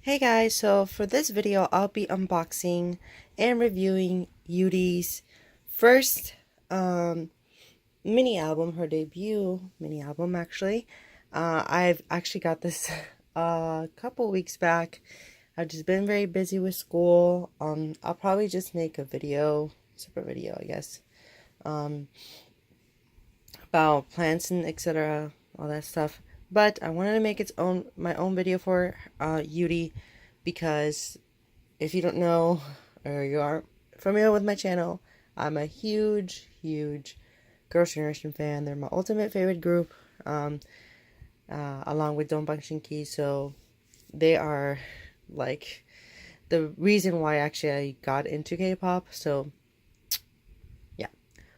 Hey guys, so for this video I'll be unboxing and reviewing Yuri's first mini album, her debut mini album actually. I've actually got this a couple weeks back. I've just been very busy with school. I'll probably just make a video, separate video I guess, um, about plants and etc. all that stuff. But I wanted to make my own video for Yuri because if you don't know or you aren't familiar with my channel, I'm a huge Girls' Generation fan. They're my ultimate favorite group, along with Don't Shinki. So they are like the reason why actually I got into K-pop. So yeah,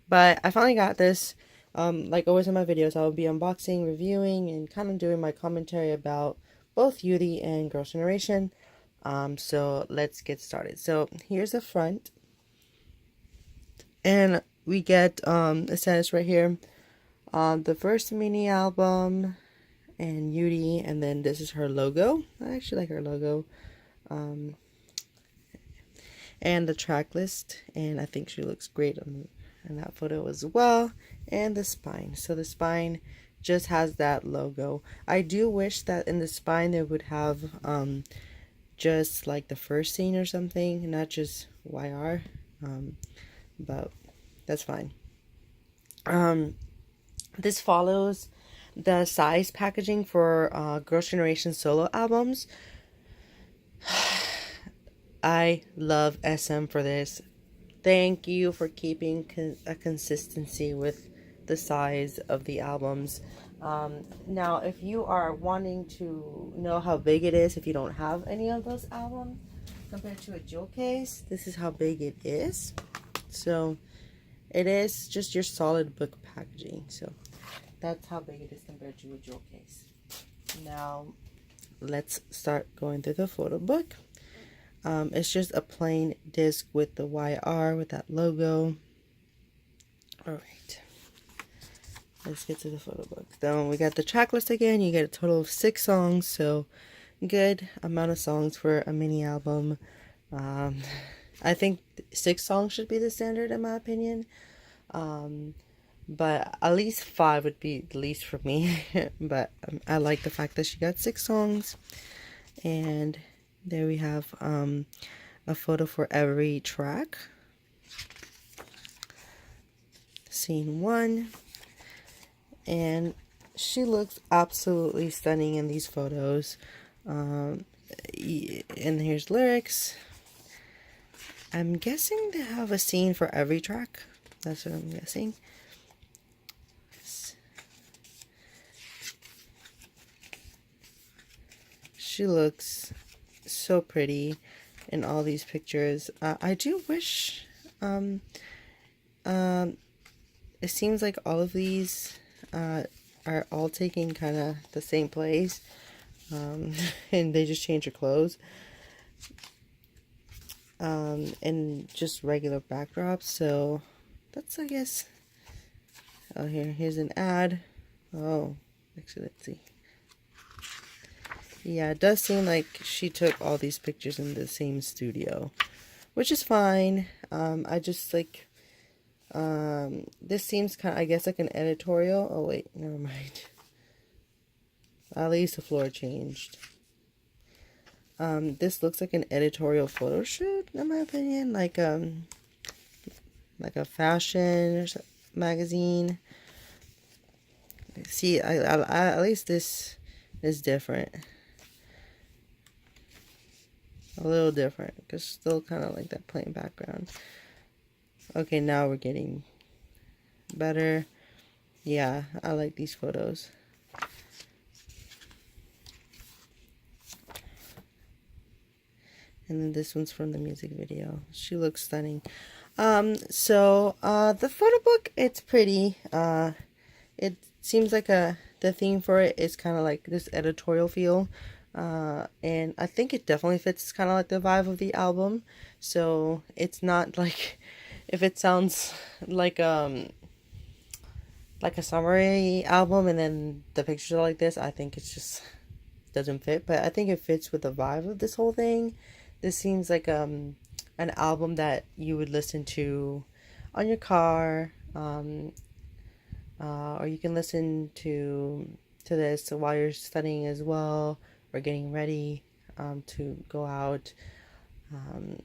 but I finally got this. Like always in my videos, I will be unboxing, reviewing, and kind of doing my commentary about both Yuri and Girls' Generation. So let's get started. So here's the front, and we get it says right here, the first mini album and Yuri, and then this is her logo. I actually like her logo, and the track list, and I think she looks great in that photo as well, and the spine. So the spine just has that logo. I do wish that in the spine they would have just like the first scene or something, not just YR, but that's fine. This follows the size packaging for Girls' Generation solo albums. I love SM for this. Thank you for keeping a consistency with the size of the albums. Now, if you are wanting to know how big it is, if you don't have any of those albums, compared to a jewel case, this is how big it is. So, it is just your solid book packaging. So, that's how big it is compared to a jewel case. Now, let's start going through the photo book. It's just a plain disc with the YR with that logo. Alright. Let's get to the photo book. Then we got the track list again. You get a total of 6 songs, so good amount of songs for a mini album. I think 6 songs should be the standard in my opinion. But at least 5 would be the least for me. But I like the fact that she got 6 songs. And there we have a photo for every track. Scene 1. And she looks absolutely stunning in these photos. And here's lyrics. I'm guessing they have a scene for every track. That's what I'm guessing. She looks so pretty in all these pictures. I do wish it seems like all of these are all taking kind of the same place, and they just change her clothes, and just regular backdrops. So that's, I guess. Oh, here's an ad. Oh, actually, let's see. Yeah, it does seem like she took all these pictures in the same studio, which is fine. I just like, this seems kind of, I guess, like an editorial. Oh, wait, never mind. At least the floor changed. This looks like an editorial photo shoot, in my opinion. Like a fashion magazine. See, at least this is different. A little different, because still kind of like that plain background. Okay, now we're getting better. Yeah, I like these photos. And then this one's from the music video. She looks stunning. So the photo book, it's pretty. It seems like the theme for it is kind of like this editorial feel. And I think it definitely fits kind of like the vibe of the album. So it's not like, if it sounds like a summary album and then the pictures are like this, I think it's just doesn't fit, but I think it fits with the vibe of this whole thing. This seems like an album that you would listen to on your car, or you can listen to this while you're studying as well, or getting ready to go out. Um,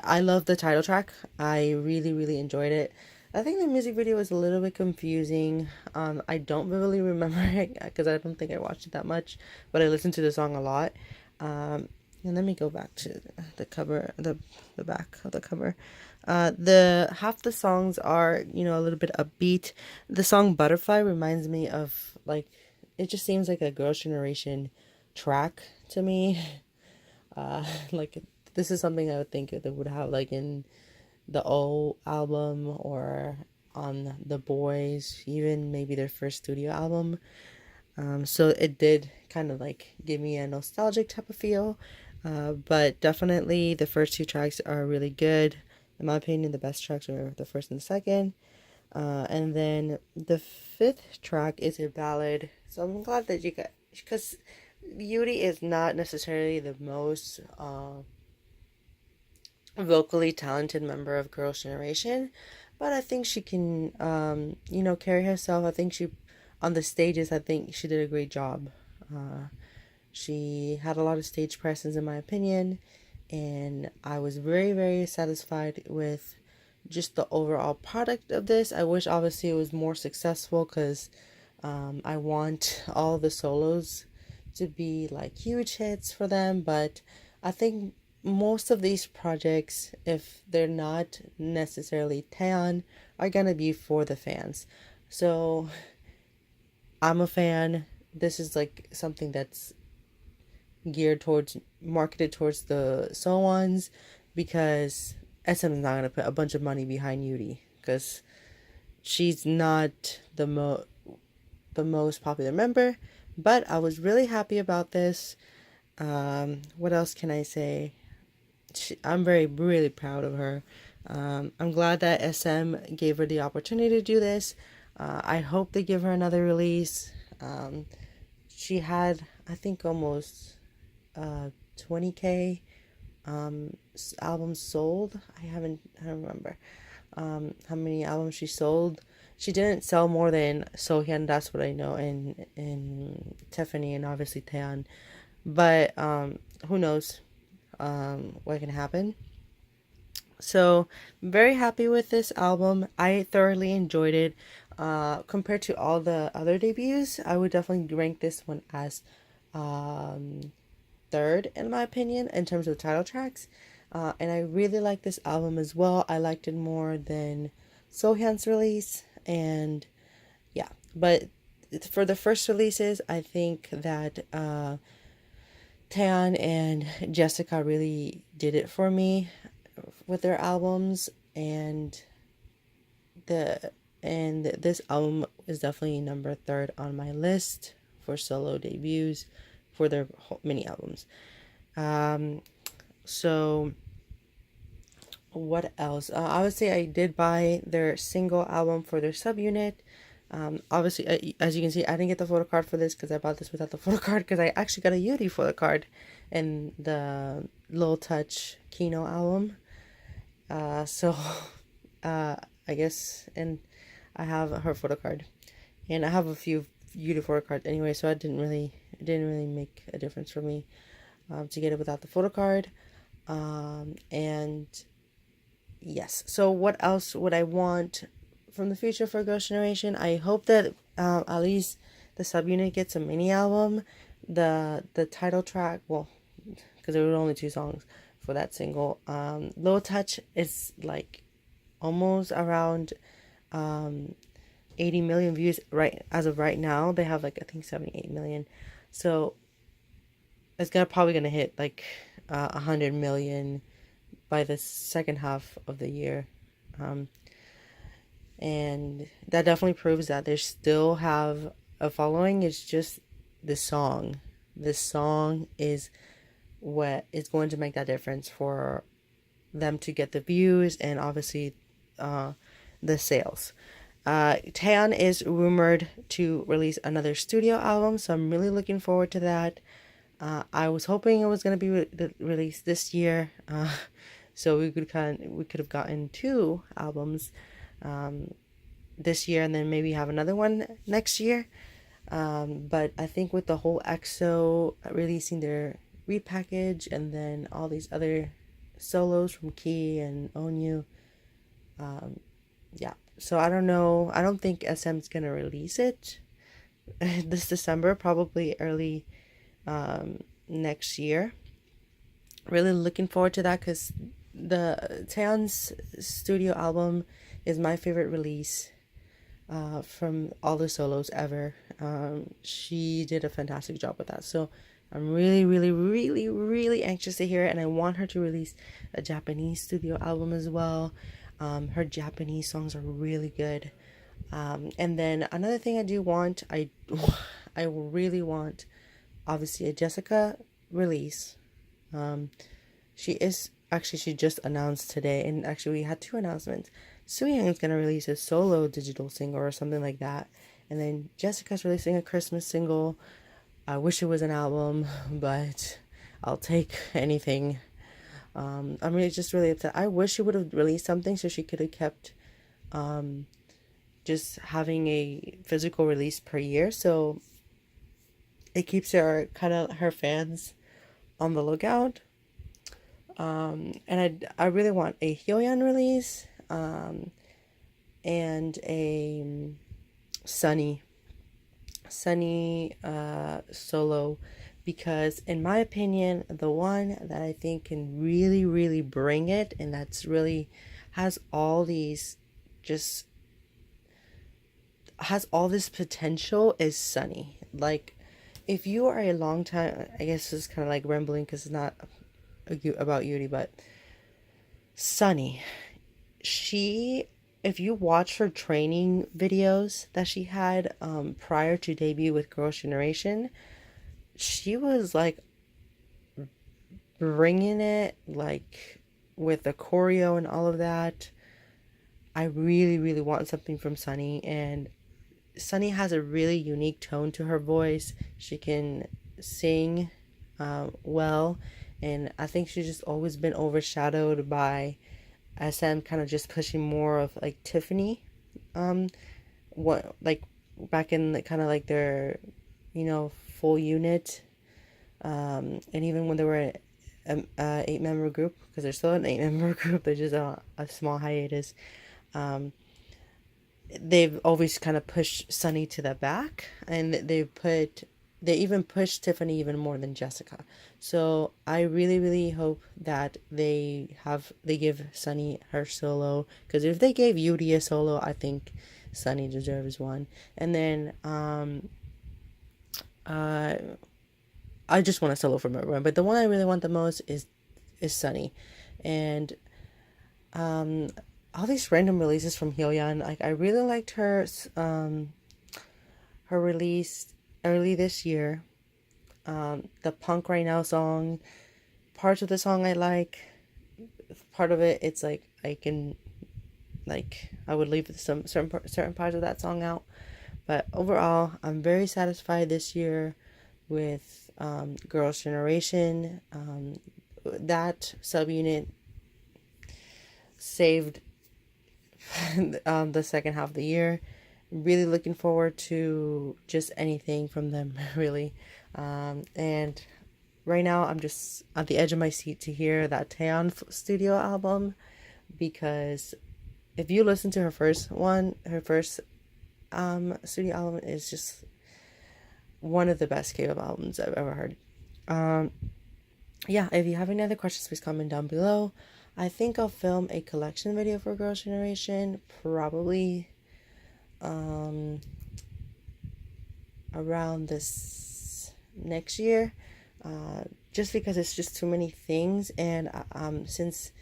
I love the title track. I really, really enjoyed it. I think the music video was a little bit confusing. I don't really remember it because I don't think I watched it that much, but I listened to the song a lot. And let me go back to the cover, the back of the cover. The half the songs are, a little bit upbeat. The song Butterfly reminds me of like, it just seems like a Girls' Generation track to me. Like this is something I would think they would have like in the old album or on the Boys, even maybe their first studio album. So it did kind of like give me a nostalgic type of feel. But definitely the first two tracks are really good. In my opinion, the best tracks are the first and the second. And then the fifth track is a ballad. So I'm glad that you got, because Yuri is not necessarily the most vocally talented member of Girls' Generation, but I think she can, carry herself. I think on the stages, I think she did a great job. She had a lot of stage presence, in my opinion, and I was very, very satisfied with just the overall product of this. I wish, obviously, it was more successful because I want all the solos to be like huge hits for them, but I think most of these projects, if they're not necessarily Tan, are gonna be for the fans. So I'm a fan. This is like something that's marketed towards the so ones, because SM is not gonna put a bunch of money behind Yuri because she's not the most popular member. But I was really happy about this. What else can I say? I'm very, really proud of her. I'm glad that SM gave her the opportunity to do this. I hope they give her another release. She had, I think, almost 20K albums sold. I don't remember how many albums she sold. She didn't sell more than Sohyun, that's what I know, and Tiffany, and obviously Taeyeon. But who knows what can happen. So, very happy with this album. I thoroughly enjoyed it. Compared to all the other debuts, I would definitely rank this one as third, in my opinion, in terms of title tracks. And I really like this album as well. I liked it more than Sohyun's release. And yeah, but for the first releases, I think that Tan and Jessica really did it for me with their albums, and this album is definitely number third on my list for solo debuts for their mini albums. So what else? I would say I did buy their single album for their subunit. Obviously, as you can see, I didn't get the photo card for this because I bought this without the photo card, because I actually got a Yuri photo card in the Little Touch Kino album. So I guess, and I have her photo card, and I have a few Yuri photo cards anyway, so it didn't really make a difference for me to get it without the photo card. And yes, so what else would I want from the future for Girls' Generation? I hope that at least the subunit gets a mini album. The title track, well, because there were only 2 songs for that single. Low Touch is like almost around 80 million views right as of right now. They have like, I think, 78 million. So it's probably gonna hit like 100 million by the second half of the year. And that definitely proves that they still have a following. It's just the song. This song is what is going to make that difference for them to get the views and obviously the sales. Taeyeon is rumored to release another studio album, so I'm really looking forward to that. I was hoping it was gonna be released this year, so we could have gotten two albums this year, and then maybe have another one next year. But I think with the whole EXO releasing their repackage, and then all these other solos from Key and Onyu, yeah. So I don't know. I don't think SM's gonna release it this December. Probably early next year. Really looking forward to that because the Taeyeon's studio album is my favorite release from all the solos ever. She did a fantastic job with that. So I'm really, really, really, really anxious to hear it, and I want her to release a Japanese studio album as well. Her Japanese songs are really good. And then another thing I do want, I really want, obviously, a Jessica release. She just announced today, and actually we had two announcements. Sooyoung is gonna release a solo digital single or something like that, and then Jessica's releasing a Christmas single. I wish it was an album, but I'll take anything. I'm really just really upset. I wish she would have released something so she could have kept just having a physical release per year, so it keeps her fans on the lookout. And I really want a Hyoyeon release, and a Sunny solo, because in my opinion, the one that I think can really, really bring it, and that's really has all these just has all this potential, is Sunny. Like, if you are a long time, I guess it's kind of like rambling because it's not about Yuri, but Sunny, if you watch her training videos that she had prior to debut with Girls' Generation, she was like bringing it, like with the choreo and all of that. I really, really want something from Sunny, and Sunny has a really unique tone to her voice. She can sing well, and I think she's just always been overshadowed by SM kind of just pushing more of like Tiffany, what like back in the kind of like their, full unit, and even when they were an 8-member group, because they're still an 8-member group, they're just a small hiatus. They've always kind of pushed Sunny to the back, and they even pushed Tiffany even more than Jessica. So I really, really hope that they give Sunny her solo, because if they gave Yuri a solo, I think Sunny deserves one. And then I just want a solo from everyone, but the one I really want the most is Sunny. And all these random releases from Hyoyeon, like I really liked her release early this year. The Punk Right Now song, parts of the song I like, part of it it's like I would leave some certain parts of that song out, but overall I'm very satisfied this year with Girls' Generation. That subunit saved the second half of the year. Really looking forward to just anything from them, really. And right now I'm just at the edge of my seat to hear that Taeyeon studio album, because if you listen to her first studio album is just one of the best K-pop albums I've ever heard. Yeah, if you have any other questions, please comment down below. I think I'll film a collection video for Girls' Generation, probably around this next year, just because it's just too many things, and since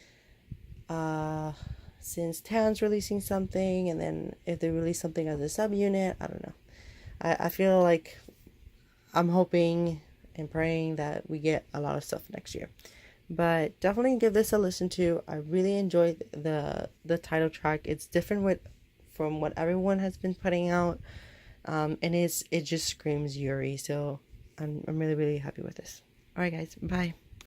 Tan's releasing something, and then if they release something as a subunit, I don't know. I feel like I'm hoping and praying that we get a lot of stuff next year. But definitely give this a listen to. I really enjoyed the title track. It's different from what everyone has been putting out, and it just screams Yuri. So I'm really, really happy with this. All right, guys. Bye.